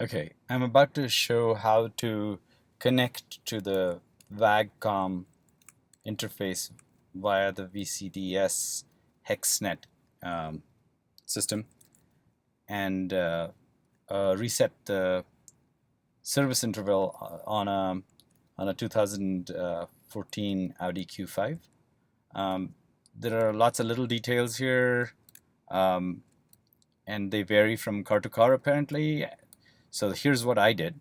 Okay, I'm about to show how to connect to the VAG-COM interface via the VCDS HexNet um, system and reset the service interval on a 2014 Audi Q5. There are lots of little details here, um, and they vary from car to car apparently. So here's what I did.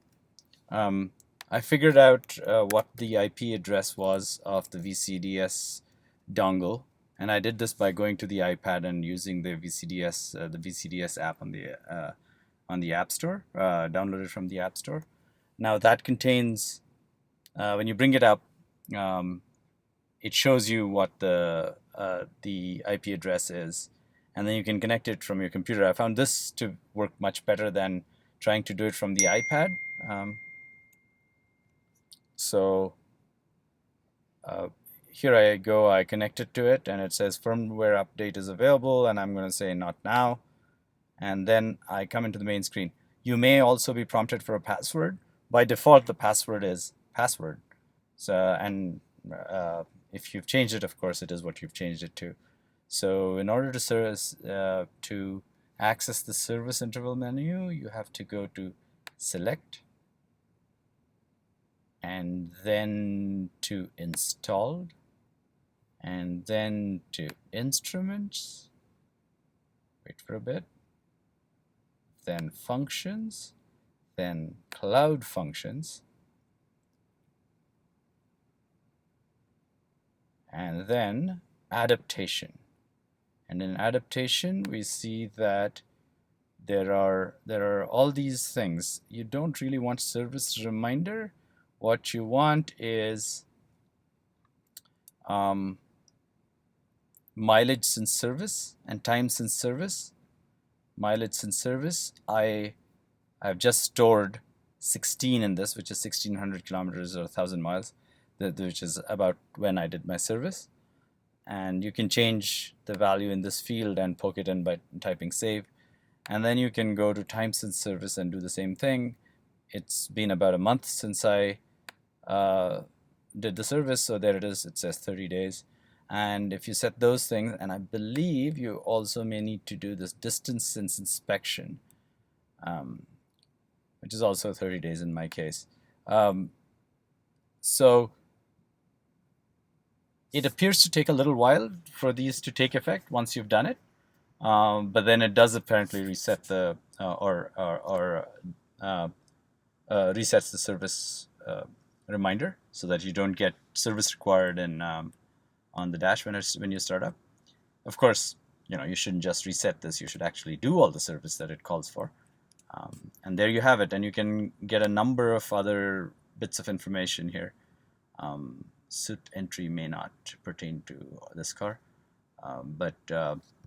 Um, I figured out what the IP address was of the VCDS dongle, and I did this by going to the iPad and using the VCDS app on the App Store, downloaded from the App Store. Now that contains, when you bring it up, um, it shows you what the IP address is, and then you can connect it from your computer. I found this to work much better than trying to do it from the iPad. Um, So uh, here I go, I connect it to it, and it says firmware update is available, and I'm going to say not now. And then I come into the main screen. You may also be prompted for a password. By default, the password is password. So, and if you've changed it, of course, it is what you've changed it to. So in order to access the service interval menu, you have to go to Select, and then to Installed, and then to Instruments. Wait for a bit. Then Functions, then Cloud Functions, and then Adaptation. And in Adaptation, we see that there are all these things. You don't really want service reminder. What you want is mileage since service and time since service. Mileage since service, I've just stored 16 in this, which is 1600 kilometers or 1000 miles, which is about when I did my service. And you can change the value in this field and poke it in by typing save. And then you can go to time since service and do the same thing. It's been about a month since I did the service, so there it is. It says 30 days. And if you set those things, and I believe you also may need to do this distance since inspection, which is also 30 days in my case. So it appears to take a little while for these to take effect once you've done it, but then it does apparently reset the resets the service reminder so that you don't get service required in on the dash when you start up. Of course, you shouldn't just reset this. You should actually do all the service that it calls for. And there you have it. And you can get a number of other bits of information here. Suit entry may not pertain to this car, but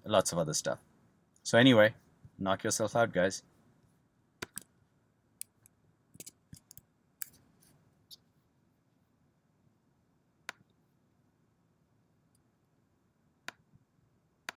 lots of other stuff. So anyway, knock yourself out, guys.